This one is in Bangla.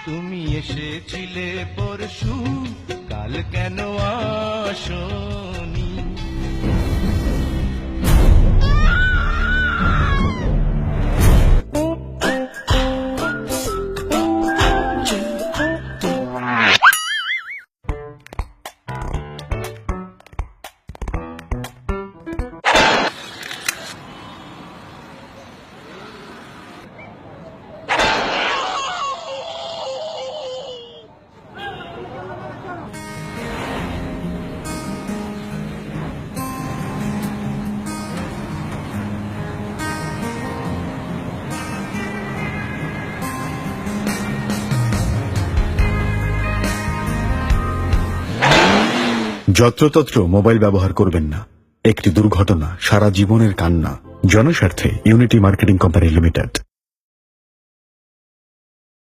তুমি এসেছিলে পরশু, কাল কেন আসনি? যত্রতত্র মোবাইল ব্যবহার করবেন না। একটি দুর্ঘটনা সারা জীবনের কান্না। জনস্বার্থে ইউনিটি মার্কেটিং কোম্পানি লিমিটেড।